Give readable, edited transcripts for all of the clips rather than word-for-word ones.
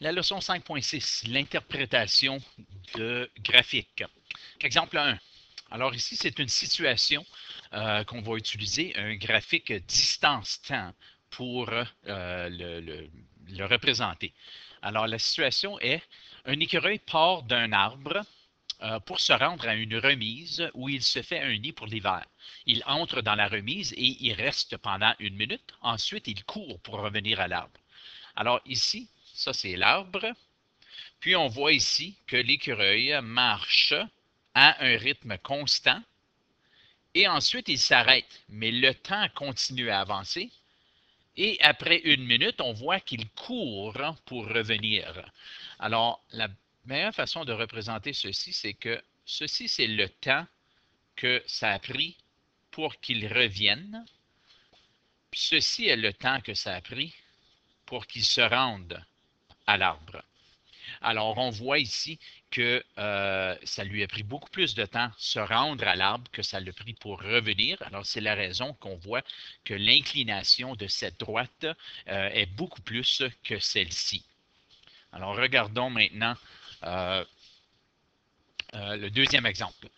La leçon 5.6, l'interprétation de graphiques. Exemple 1. Alors ici, c'est une situation qu'on va utiliser, un graphique distance-temps pour le représenter. Alors la situation est, un écureuil part d'un arbre pour se rendre à une remise où il se fait un nid pour l'hiver. Il entre dans la remise et il reste pendant 1 minute. Ensuite, il court pour revenir à l'arbre. Alors ici, ça c'est l'arbre. Puis on voit ici que l'écureuil marche à un rythme constant et ensuite il s'arrête. Mais le temps continue à avancer et après 1 minute, on voit qu'il court pour revenir. Alors, la meilleure façon de représenter ceci, c'est que ceci, c'est le temps que ça a pris pour qu'il revienne. Puis ceci est le temps que ça a pris pour qu'il se rende à l'arbre. Alors, on voit ici que ça lui a pris beaucoup plus de temps se rendre à l'arbre que ça l'a pris pour revenir. Alors, c'est la raison qu'on voit que l'inclination de cette droite est beaucoup plus que celle-ci. Alors, regardons maintenant le deuxième exemple.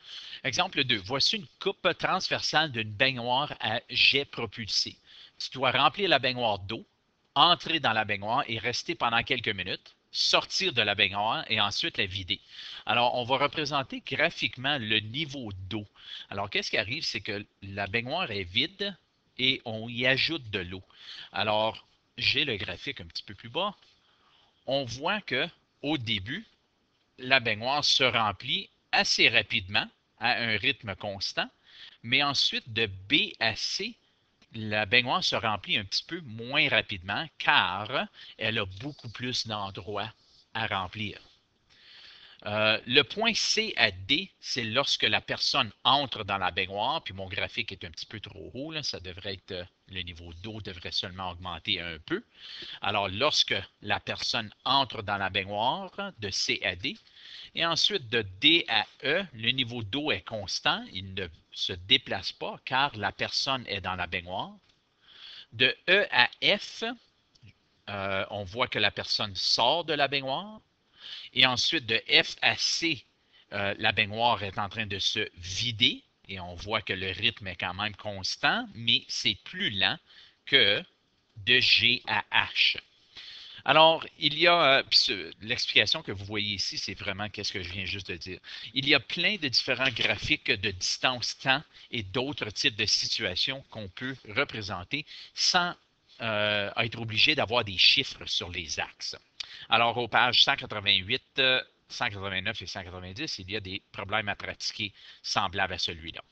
Exemple 2. Voici une coupe transversale d'une baignoire à jet propulsé. Tu dois remplir la baignoire d'eau, entrer dans la baignoire et rester pendant quelques minutes, sortir de la baignoire et ensuite la vider. Alors, on va représenter graphiquement le niveau d'eau. Alors, qu'est-ce qui arrive? C'est que la baignoire est vide et on y ajoute de l'eau. Alors, j'ai le graphique un petit peu plus bas. On voit que au début, la baignoire se remplit assez rapidement à un rythme constant, mais ensuite de B à C, la baignoire se remplit un petit peu moins rapidement car elle a beaucoup plus d'endroits à remplir. Le point C à D, c'est lorsque la personne entre dans la baignoire, puis mon graphique est un petit peu trop haut, là, ça devrait être, le niveau d'eau devrait seulement augmenter un peu. Alors, lorsque la personne entre dans la baignoire de C à D, et ensuite de D à E, le niveau d'eau est constant, il ne se déplace pas car la personne est dans la baignoire. De E à F, on voit que la personne sort de la baignoire. Et ensuite, de F à C, la baignoire est en train de se vider et on voit que le rythme est quand même constant, mais c'est plus lent que de G à H. Alors, il y a, l'explication que vous voyez ici, c'est vraiment qu'est-ce que je viens juste de dire. Il y a plein de différents graphiques de distance-temps et d'autres types de situations qu'on peut représenter sans être obligé d'avoir des chiffres sur les axes. Alors, aux pages 188, 189 et 190, il y a des problèmes à pratiquer semblables à celui-là.